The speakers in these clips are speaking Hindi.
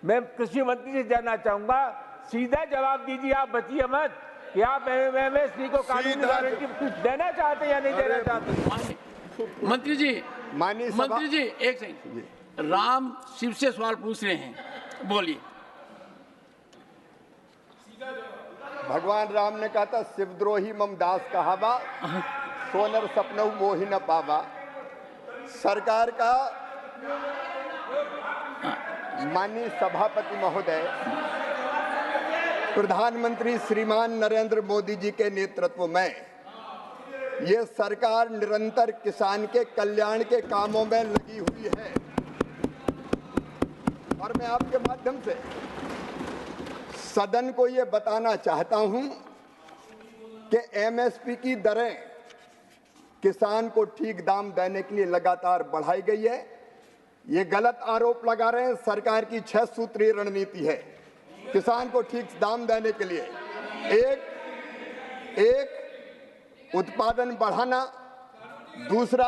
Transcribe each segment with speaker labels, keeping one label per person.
Speaker 1: मैं कृषि मंत्री से जानना चाहूंगा, सीधा जवाब दीजिए, आप बचिए मत, कि आप एमएसपी को कानूनी गारंटी देना चाहते हैं या नहीं देना चाहते।
Speaker 2: मंत्री जी, एक सेकंड, राम शिव से सवाल पूछ रहे हैं, बोलिए।
Speaker 3: भगवान राम ने कहा था, शिवद्रोही मम दास कहावा, सोनर सपनऊ मोहि न पावा। सरकार का माननीय सभापति महोदय, प्रधानमंत्री श्रीमान नरेंद्र मोदी जी के नेतृत्व में ये सरकार निरंतर किसान के कल्याण के कामों में लगी हुई है। और मैं आपके माध्यम से सदन को ये बताना चाहता हूं कि एमएसपी की दरें किसान को ठीक दाम देने के लिए लगातार बढ़ाई गई है। ये गलत आरोप लगा रहे हैं, सरकार की 6 सूत्रीय रणनीति है किसान को ठीक दाम देने के लिए। एक उत्पादन बढ़ाना, दूसरा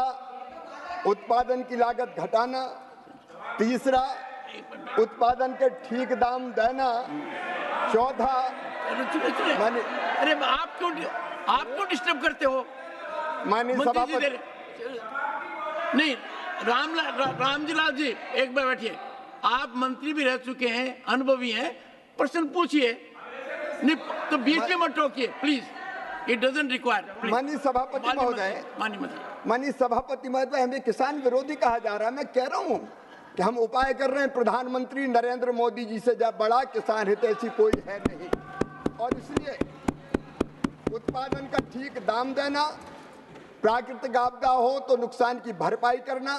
Speaker 3: उत्पादन की लागत घटाना, तीसरा उत्पादन के ठीक दाम देना, चौथा
Speaker 2: अरे आप क्यों डिस्टर्ब करते हो?
Speaker 3: माननीय सभापति
Speaker 2: नहीं, रामजी लाल जी एक बार बैठिए। आप मंत्री भी रह चुके हैं, अनुभवी हैं, प्रश्न पूछिए, नहीं तो बीच में मत टोकिए प्लीज, इट डजंट रिक्वायर।
Speaker 3: माननीय सभापति महोदय, माननीय सभापति महोदय, हमें किसान विरोधी कहा जा रहा है। मैं कह रहा हूं कि हम उपाय कर रहे हैं, प्रधानमंत्री नरेंद्र मोदी जी से जब बड़ा किसान हितैषी कोई है नहीं, और इसलिए उत्पादन का ठीक दाम देना, प्राकृतिक आपदा हो तो नुकसान की भरपाई करना,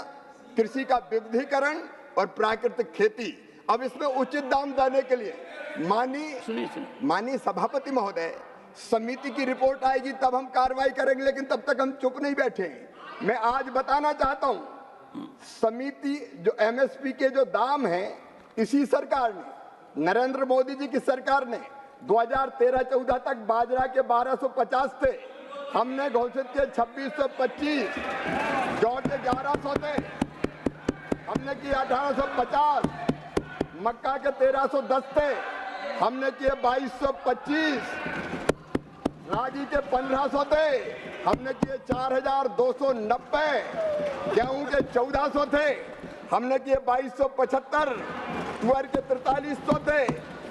Speaker 3: कृषि का विविधीकरण और प्राकृतिक खेती। अब इसमें उचित दाम देने के लिए माननीय सभापति महोदय, समिति की रिपोर्ट आएगी तब हम कार्रवाई करेंगे, लेकिन तब तक हम चुप नहीं बैठेंगे। मैं आज बताना चाहता हूं, समिति जो एमएसपी के जो दाम हैं, इसी सरकार ने, नरेंद्र मोदी जी की सरकार ने 2013-14 तक बाजरा के 1250 थे, हमने घोषित किए 2625, जौ के 1100 थे, हमने किए 1850, मक्का के 1310 थे, हमने किए 2225, रागी के 1500 थे, हमने किए 4290, गेहूं के 1400 थे, हमने किए 2275, तुअर के 4300 थे,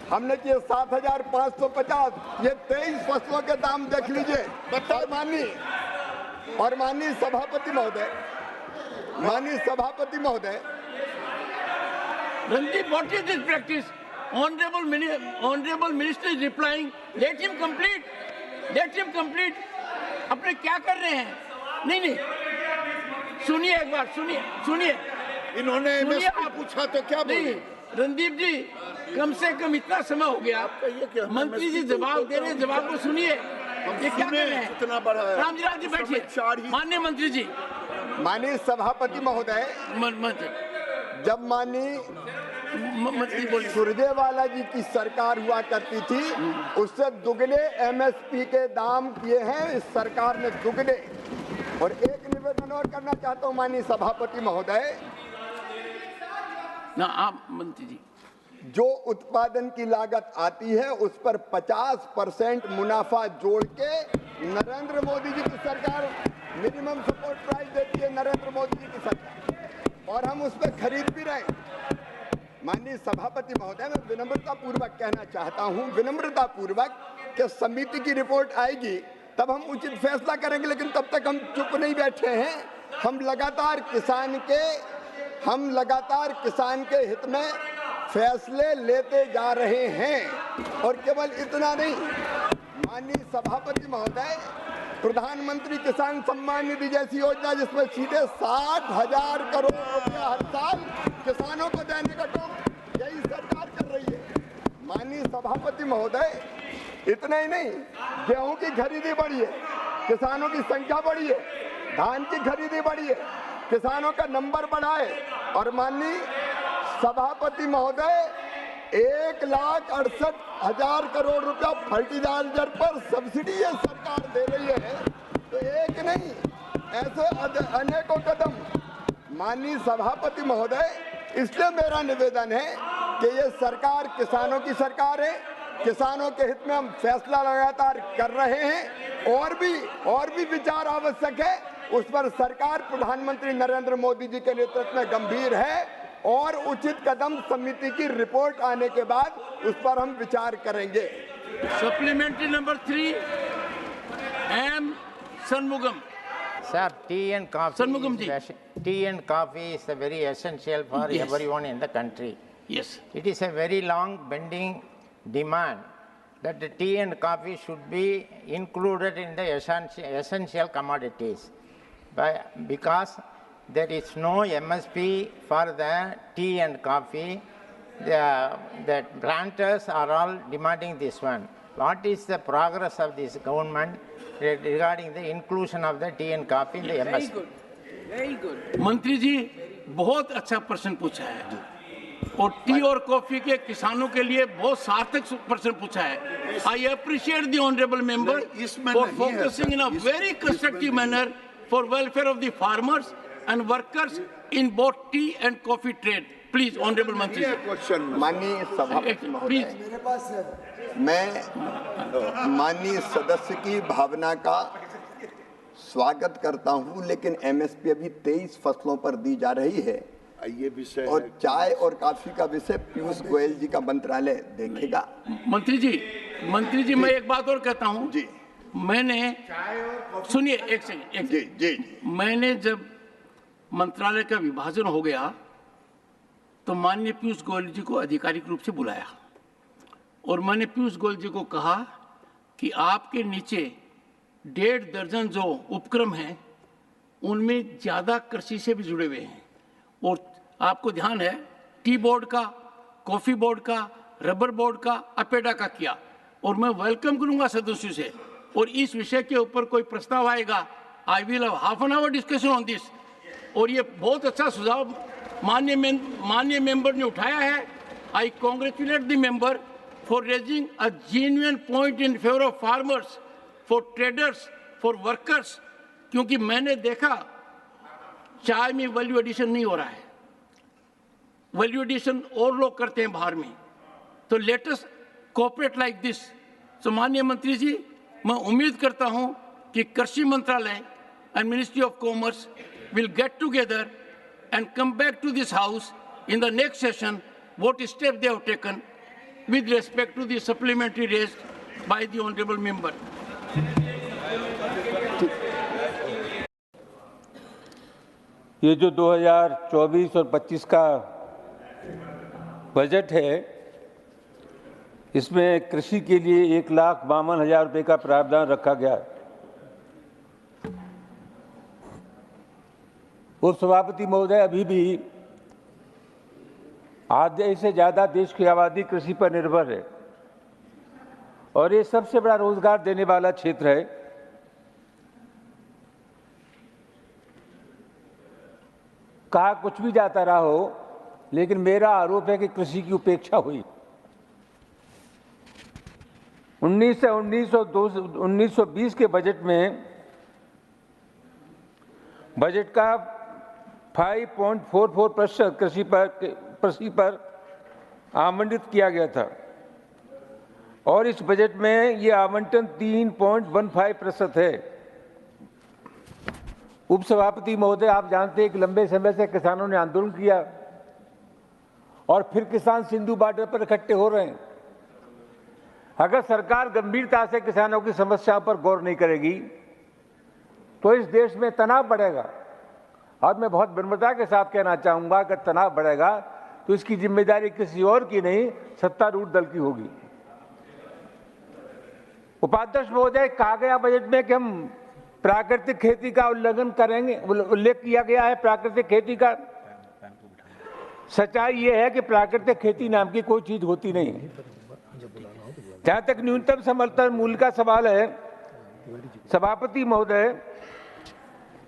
Speaker 3: हमने किए 7550। ये 23 फसलों के दाम देख लीजिए। और माननीय सभापति महोदय,
Speaker 2: Randeep, what is this practice? Honorable Minister is replying. Let him complete. अपने क्या कर रहे हैं? नहीं, सुनिए एक बार, सुनिए।
Speaker 4: इन्होंने एमएसपी पूछा तो क्या बोले?
Speaker 2: रणदीप जी, कम से कम इतना समय हो गया, मंत्री जी जवाब दे रहे हैं, जवाब को सुनिए। ये क्या कर रहे हैं? रामजी लाल जी बैठिए। माननीय मंत्री जी,
Speaker 3: माननीय सभापति महोदय, जब माननीय सुरजेवाला जी की सरकार हुआ करती थी, उससे दुगने एमएसपी के दाम किए हैं इस सरकार ने, दुगने। और एक निवेदन और करना चाहता हूं माननीय सभापति महोदय,
Speaker 2: ना आप मंत्री जी,
Speaker 3: जो उत्पादन की लागत आती है उस पर 50% मुनाफा जोड़ के नरेंद्र मोदी जी की सरकार मिनिमम सपोर्ट प्राइस देती है, नरेंद्र मोदी जी की सरकार, और हम उस पर खरीद भी रहे। माननीय सभापति महोदय, मैं विनम्रता पूर्वक कहना चाहता हूं, विनम्रता पूर्वक, कि समिति की रिपोर्ट आएगी तब हम उचित फैसला करेंगे, लेकिन तब तक हम चुप नहीं बैठे हैं। हम लगातार किसान के हित में फैसले लेते जा रहे हैं। और केवल इतना नहीं, माननीय सभापति महोदय, प्रधानमंत्री किसान सम्मान निधि जैसी योजना, जिसमें सीधे 60,000 करोड़ रुपया हर साल किसानों को देने का काम यही सरकार कर रही है। माननीय सभापति महोदय, इतना ही नहीं, गेहूं की खरीदी बढ़ी है, किसानों की संख्या बढ़ी है, धान की खरीदी बढ़ी है, किसानों का नंबर बढ़ा है। और माननीय सभापति महोदय, 1,68,000 करोड़ रुपया फर्टिलाइजर पर सब्सिडी ये सरकार दे रही है। तो एक नहीं, ऐसे अनेकों कदम। माननीय सभापति महोदय, इसलिए मेरा निवेदन है कि ये सरकार किसानों की सरकार है, किसानों के हित में हम फैसला लगातार कर रहे हैं, और भी विचार आवश्यक है उस पर सरकार प्रधानमंत्री नरेंद्र मोदी जी के नेतृत्व में गंभीर है, और उचित कदम समिति की रिपोर्ट आने के बाद उस पर हम विचार करेंगे।
Speaker 2: Supplementary number 3 M Shanmugam.
Speaker 5: Sir, tea and coffee.
Speaker 2: Shanmugam ji.
Speaker 5: Tea and coffee is very essential for
Speaker 2: Yes.
Speaker 5: everyone in the country.
Speaker 2: Yes.
Speaker 5: It is a very long pending demand that the tea and coffee should be included in the essential commodities, because there is no MSP for the tea and coffee. The planters are all demanding this one. What is the progress of this government regarding the inclusion of the tea and coffee in the MSP?
Speaker 2: Very good. मंत्री जी बहुत अच्छा प्रश्न पूछा है, और टी और कॉफी के किसानों के लिए बहुत सार्थक प्रश्न पूछा है। I appreciate the honourable member for focusing in a very constructive manner for welfare of the farmers and workers in both T and coffee trade. Please honourable मंत्री
Speaker 4: क्वेश्चन
Speaker 3: माननीय सभापति महोदय, मैं माननीय सदस्य की भावना का स्वागत करता हूं, लेकिन एमएसपी अभी 23 फसलों पर दी जा रही है,
Speaker 4: ये विषय
Speaker 3: और चाय और कॉफी का विषय पीयूष गोयल जी का मंत्रालय देखेगा।
Speaker 2: मंत्री जी मैं एक बात और कहता हूं
Speaker 3: जी,
Speaker 2: मैंने सुनिए एक सेकंड
Speaker 3: जी जी,
Speaker 2: मैंने जब मंत्रालय का विभाजन हो गया तो माननीय पीयूष गोयल जी को आधिकारिक रूप से बुलाया, और मैंने पीयूष गोयल जी को कहा कि आपके नीचे 1.5 दर्जन जो उपक्रम हैं उनमें ज़्यादा कृषि से भी जुड़े हुए हैं, और आपको ध्यान है टी बोर्ड का, कॉफ़ी बोर्ड का, रबर बोर्ड का, अपेडा का किया, और मैं वेलकम करूंगा सदस्यों से, और इस विषय के ऊपर कोई प्रस्ताव आएगा I will have half an hour discussion on this. और ये बहुत अच्छा सुझाव माननीय मेंबर ने उठाया है। I congratulate the member for raising a genuine point in favour of farmers, for traders, for workers, क्योंकि मैंने देखा चाय में वैल्यू एडिशन नहीं हो रहा है, वैल्यू एडिशन और लोग करते हैं बाहर में, तो let us cooperate like this. तो माननीय मंत्री जी, मैं उम्मीद करता हूं कि कृषि मंत्रालय and ministry of commerce will get together and come back to this house in the next session what step they have taken with respect to the supplementary raised by the honorable member.
Speaker 1: ये जो 2024 और 25 का बजट है, इसमें कृषि के लिए 1,52,000 रुपये का प्रावधान रखा गया है। उपसभापति महोदय, अभी भी आधे से ज़्यादा देश की आबादी कृषि पर निर्भर है, और ये सबसे बड़ा रोजगार देने वाला क्षेत्र है। कहा कुछ भी जाता रहा हो, लेकिन मेरा आरोप है कि कृषि की उपेक्षा हुई। 1919-20 के बजट में बजट का 5.44% कृषि पर आवंटित किया गया था, और इस बजट में ये आवंटन 3.15% है। उपसभापति महोदय, आप जानते हैं कि लंबे समय से किसानों ने आंदोलन किया, और फिर किसान सिंधु बॉर्डर पर इकट्ठे हो रहे हैं। अगर सरकार गंभीरता से किसानों की समस्याओं पर गौर नहीं करेगी तो इस देश में तनाव बढ़ेगा, और मैं बहुत विनम्रता के साथ कहना चाहूंगा, अगर तनाव बढ़ेगा तो इसकी जिम्मेदारी किसी और की नहीं, सत्तारूढ़ दल की होगी। उपाध्यक्ष महोदय, कहा गया बजट में कि हम प्राकृतिक खेती का उल्लंघन करेंगे, उल्लेख किया गया है प्राकृतिक खेती का। सच्चाई ये है कि प्राकृतिक खेती नाम की कोई चीज होती नहीं। जहां तक न्यूनतम समर्थन मूल्य का सवाल है, सभापति महोदय,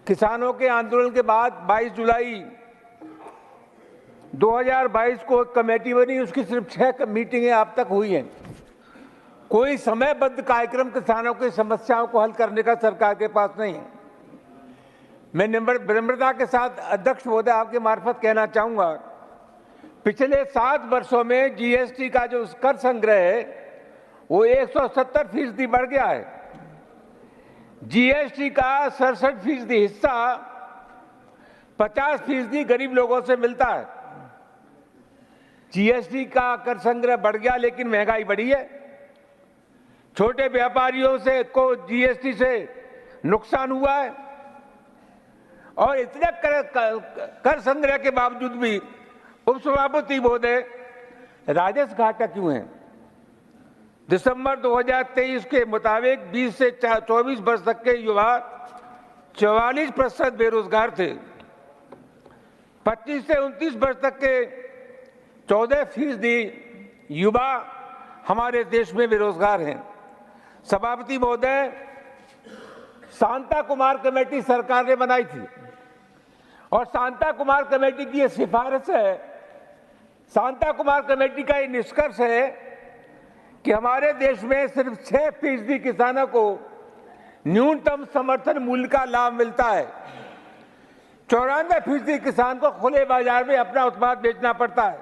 Speaker 1: किसानों के आंदोलन के बाद 22 जुलाई 2022 को एक कमेटी बनी, उसकी सिर्फ 6 मीटिंगें अब तक हुई हैं। कोई समयबद्ध कार्यक्रम किसानों की समस्याओं को हल करने का सरकार के पास नहीं है। मैं विनम्रता के साथ अध्यक्ष महोदय आपके मार्फत कहना चाहूंगा पिछले 7 वर्षों में जीएसटी का जो कर संग्रह है वो 170% बढ़ गया है। जीएसटी का 67% हिस्सा 50% गरीब लोगों से मिलता है। जीएसटी का कर संग्रह बढ़ गया लेकिन महंगाई बढ़ी है। छोटे व्यापारियों से को जीएसटी से नुकसान हुआ है और इतने कर संग्रह के बावजूद भी उपसभापति महोदय राजस्व घाटा क्यों है? दिसंबर 2023 के मुताबिक 20 से 24 वर्ष तक के युवा 44% बेरोजगार थे। 25 से 29 वर्ष तक के 14% युवा हमारे देश में बेरोजगार हैं। सभापति महोदय, शांता कुमार कमेटी सरकार ने बनाई थी और शांता कुमार कमेटी की ये सिफारिश है, शांता कुमार कमेटी का ये निष्कर्ष है कि हमारे देश में सिर्फ 6% किसानों को न्यूनतम समर्थन मूल्य का लाभ मिलता है। 94% किसान को खुले बाजार में अपना उत्पाद बेचना पड़ता है।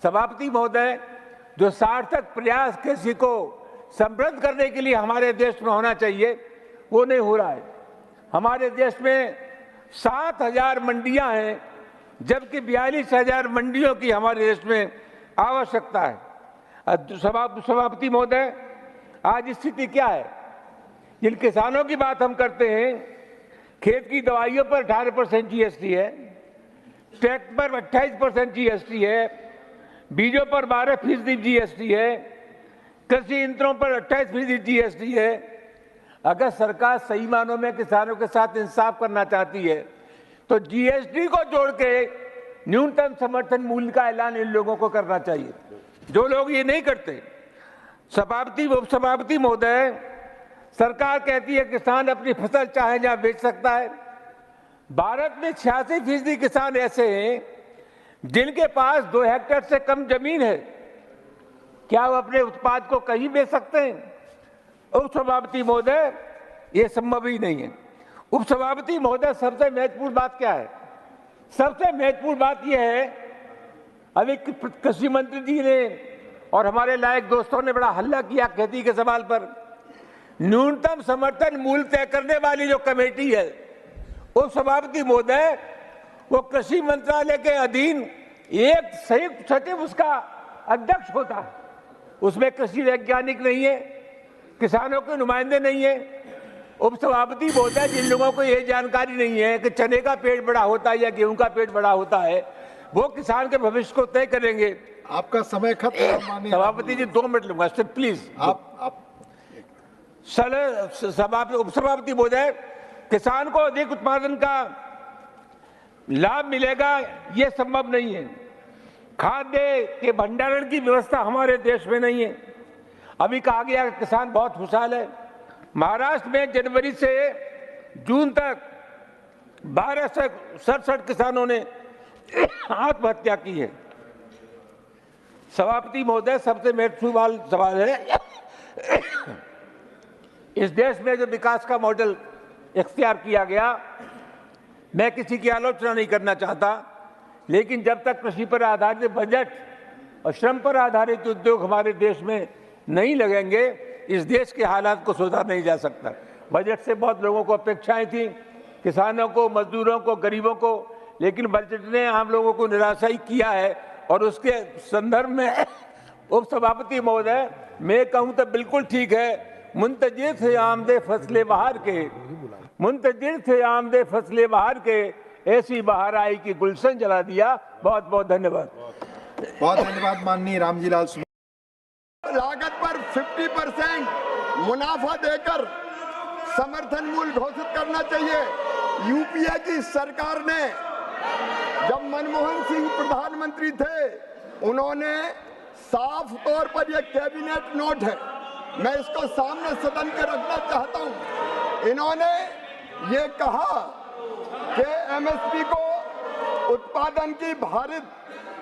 Speaker 1: सभापति महोदय, जो सार्थक प्रयास कृषि को समृद्ध करने के लिए हमारे देश में होना चाहिए वो नहीं हो रहा है। हमारे देश में 7,000 मंडियां हैं जबकि 42,000 मंडियों की हमारे देश में आवश्यकता है। सभापति महोदय, आज स्थिति क्या है? जिन किसानों की बात हम करते हैं, खेत की दवाइयों पर 18% जीएसटी है, ट्रैक्टर पर 28% जीएसटी है, बीजों पर 12% जीएसटी है, कृषि यंत्रों पर 28% जीएसटी है। अगर सरकार सही मानों में किसानों के साथ इंसाफ करना चाहती है तो जीएसटी को जोड़ के न्यूनतम समर्थन मूल्य का ऐलान इन लोगों को करना चाहिए, जो लोग ये नहीं करते। उपसभापति महोदय, सरकार कहती है किसान अपनी फसल चाहे जहां बेच सकता है। भारत में 86% किसान ऐसे हैं जिनके पास 2 हेक्टेयर से कम जमीन है। क्या वो अपने उत्पाद को कहीं बेच सकते हैं? उपसभापति महोदय, ये संभव ही नहीं है। उपसभापति महोदय, सबसे महत्वपूर्ण बात क्या है? सबसे महत्वपूर्ण बात यह है, अभी कृषि मंत्री जी ने और हमारे लायक दोस्तों ने बड़ा हल्ला किया खेती के सवाल पर। न्यूनतम समर्थन मूल्य तय करने वाली जो कमेटी है, उपसभापति महोदय, वो कृषि मंत्रालय के अधीन एक संयुक्त सचिव उसका अध्यक्ष होता है। उसमें कृषि वैज्ञानिक नहीं है, किसानों के नुमाइंदे नहीं है। उपसभापति महोदय, जिन लोगों को ये जानकारी नहीं है कि चने का पेट बड़ा होता है या गेहूं का पेट बड़ा होता है, वो किसान के भविष्य को तय करेंगे।
Speaker 4: आपका समय खत्म है।
Speaker 1: सभापति जी 2 मिनट लूंगा सिर्फ, प्लीज।
Speaker 4: आप
Speaker 1: उपसभापति महोदय, किसान को अधिक उत्पादन का लाभ मिलेगा ये संभव नहीं है। खाद्य के भंडारण की व्यवस्था हमारे देश में नहीं है। अभी कहा गया किसान बहुत खुशहाल है। महाराष्ट्र में जनवरी से जून तक 1267 किसानों ने आत्महत्या की है। सभापति महोदय, सबसे महत्वपूर्ण सवाल है, इस देश में जो विकास का मॉडल इख्तियार किया गया, मैं किसी की आलोचना नहीं करना चाहता, लेकिन जब तक कृषि पर आधारित बजट और श्रम पर आधारित उद्योग हमारे देश में नहीं लगेंगे, इस देश के हालात को सुधार नहीं जा सकता। बजट से बहुत लोगों को अपेक्षाएं थी, किसानों को, मजदूरों को, गरीबों को, लेकिन बजट ने आम लोगों को निराशा ही किया है। और उसके संदर्भ में उपसभापति महोदय, मैं कहूं तो बिल्कुल ठीक है, मुंतजिर थे आमदे फसले बहार के, मुंतजिर थे आमदे फसले बहार के, ऐसी बहार आई कि गुलशन जला दिया। बहुत बहुत धन्यवाद।
Speaker 4: बहुत धन्यवाद माननीय रामजी लाल।
Speaker 3: लागत पर 50% मुनाफा देकर समर्थन मूल्य घोषित करना चाहिए। यूपीए की सरकार ने, जब मनमोहन सिंह प्रधानमंत्री थे, उन्होंने साफ तौर पर यह कैबिनेट नोट है, मैं इसको सामने सदन के रखना चाहता हूं। इन्होंने ये कहा कि एमएसपी को उत्पादन की भारित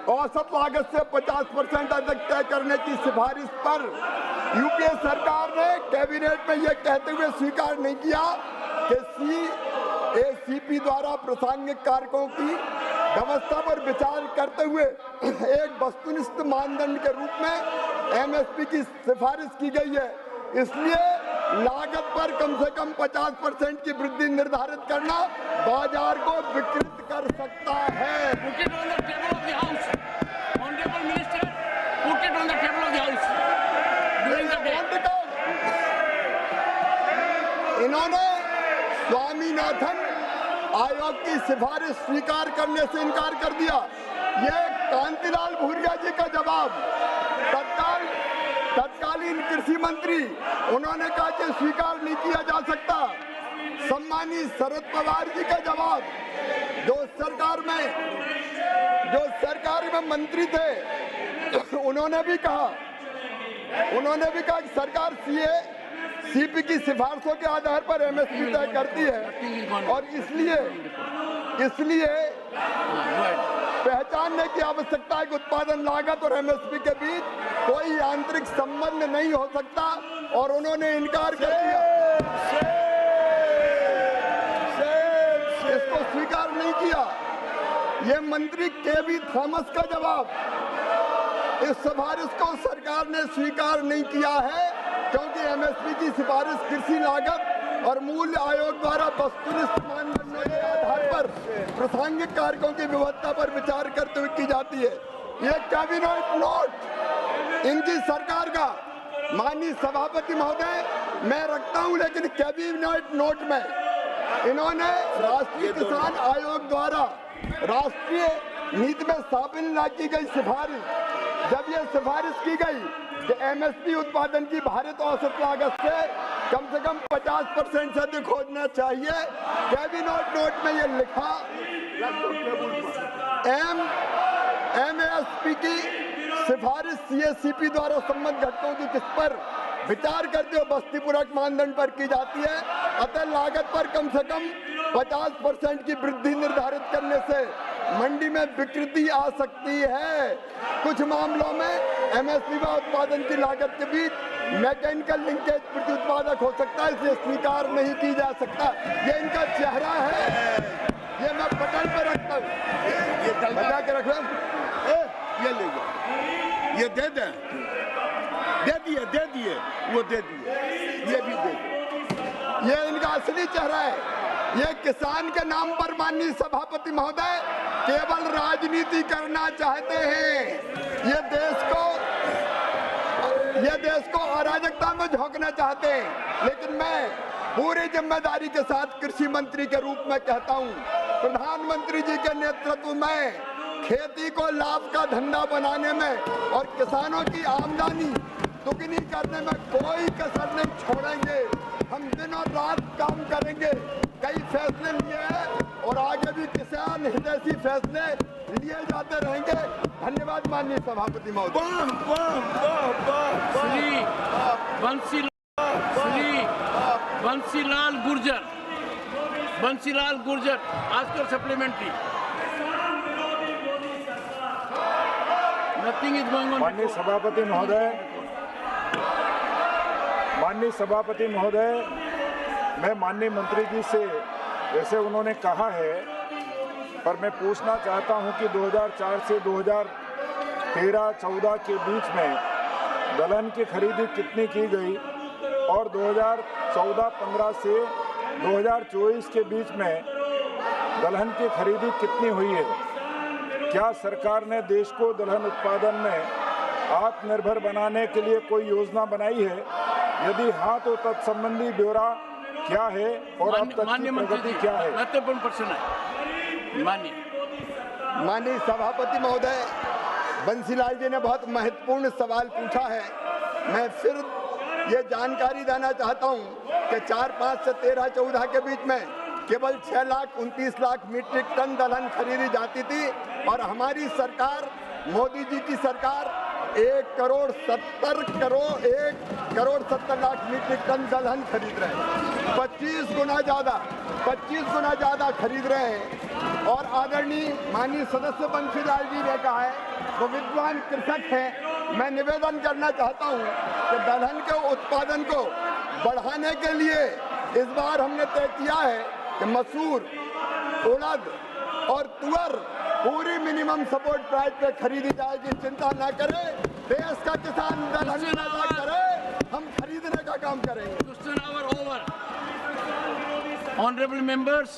Speaker 3: औसत लागत से 50% अधिक तय करने की सिफारिश पर यूपीए सरकार ने कैबिनेट में यह कहते हुए स्वीकार नहीं किया कि सीएसीपी द्वारा प्रासंगिक कारकों की व्यवस्था पर विचार करते हुए एक वस्तुनिष्ठ मानदंड के रूप में एमएसपी की सिफारिश की गई है। इसलिए लागत पर कम से कम 50% की वृद्धि निर्धारित करना बाजार को विकृत कर सकता है।
Speaker 2: Put it on the table of the House. Honorable Minister, put it on the table of the House. During the day.
Speaker 3: इन्होंने स्वामीनाथन आयोग की सिफारिश स्वीकार करने से इनकार कर दिया। ये कांतिलाल भूरिया जी का जवाब तत्कालीन कृषि मंत्री, उन्होंने कहा कि स्वीकार नहीं किया जा सकता। सम्मानित शरद पवार जी का जवाब, जो सरकार में मंत्री थे, उन्होंने भी कहा कि सरकार सीपी की सिफारिशों के आधार पर एमएसपी तय करती है और इसलिए पहचानने की आवश्यकता है कि उत्पादन लागत और एमएसपी के बीच कोई आंतरिक संबंध नहीं हो सकता और उन्होंने इनकार कर दिया, इसको स्वीकार नहीं किया। ये मंत्री केवी थॉमस का जवाब, इस सिफारिश को सरकार ने स्वीकार नहीं किया है क्योंकि एमएसपी की सिफारिश कृषि लागत और मूल्य आयोग द्वारा वस्तुनिष्ठ मानदंडों के आधार पर प्रासंगिक कारकों की विविधता पर विचार करते हुए की जाती है। ये कैबिनेट नोट इनकी सरकार का, माननीय सभापति महोदय, मैं रखता हूं, लेकिन कैबिनेट नोट में इन्होंने राष्ट्रीय किसान आयोग द्वारा राष्ट्रीय नीति में शामिल न की गई सिफारिश, जब ये सिफारिश की गई कि एमएसपी उत्पादन की भारित औसत लागत से कम 50% से अधिक होना चाहिए, कैबिनेट नोट में ये लिखा एमएसपी की सिफारिश सीएससीपी द्वारा संबंधित घटकों की किस पर विचार करते हुए बस्ती पूरक मानदंड पर की जाती है, अतः लागत पर कम से कम 50% की वृद्धि निर्धारित करने से मंडी में विकृति आ सकती है। कुछ मामलों में एमएसपी व उत्पादन की लागत के बीच मैकेनिकल लिंकेज प्रति उत्पादक हो सकता है, इसलिए स्वीकार नहीं की जा सकता। ये इनका चेहरा है, ये मैं पटल पे रखता हूँ, बचा के रख
Speaker 6: ये ले जाओ, ये दे दिए, वो दे दिए, ये भी दे दिए।
Speaker 3: ये इनका असली चेहरा है। ये किसान के नाम पर माननीय सभापति महोदय केवल राजनीति करना चाहते हैं। ये देश को अराजकता में झोंकना चाहते हैं। लेकिन मैं पूरी जिम्मेदारी के साथ कृषि मंत्री के रूप में कहता हूं, प्रधानमंत्री जी के नेतृत्व में खेती को लाभ का धंधा बनाने में और किसानों की आमदनी दुगनी करने में कोई कसर नहीं छोड़ेंगे। हम दिन और रात काम करेंगे। कई फैसले लिए हैं और आगे भी किसान हितैषी फैसले लिए जाते रहेंगे। धन्यवाद माननीय सभापति महोदय।
Speaker 2: बंसीलाल गुर्जर, आजकल supplementary. Nothing is going on.
Speaker 4: माननीय सभापति महोदय, मैं माननीय मंत्री जी से, जैसे उन्होंने कहा है, पर मैं पूछना चाहता हूं कि 2004 से 2013-14 के बीच में दलहन की खरीदी कितनी की गई और 2014-15 से 2024 के बीच में दलहन की खरीदी कितनी हुई है? क्या सरकार ने देश को दलहन उत्पादन में आत्मनिर्भर बनाने के लिए कोई योजना बनाई है? यदि हाँ, तो तत्संबंधी ब्यौरा क्या है और अब तक की प्रगति क्या है?
Speaker 2: महत्वपूर्ण प्रश्न है।
Speaker 3: माननीय सभापति महोदय, बंसीलाल जी ने बहुत महत्वपूर्ण सवाल पूछा है। मैं फिर ये जानकारी देना चाहता हूँ कि 4-5 से 13-14 के बीच में केवल 6,29,00,000 मीट्रिक टन दलहन खरीदी जाती थी और हमारी सरकार, मोदी जी की सरकार 1 करोड़ 70 लाख मीट्रिक टन दलहन खरीद रहे हैं। 25 गुना ज़्यादा खरीद रहे हैं। और आदरणीय माननीय सदस्य बंसीलाल जी ने कहा है, वो विद्वान कृषक हैं। मैं निवेदन करना चाहता हूं कि दलहन के उत्पादन को बढ़ाने के लिए इस बार हमने तय किया है कि मसूर, उड़द और तुअर पूरी मिनिमम सपोर्ट प्राइस पे खरीदी जाएगी, चिंता ना करें। देश का किसान दलहन पैदा करे, हम खरीदने का काम करेंगे।
Speaker 2: Question hour over. Honorable members.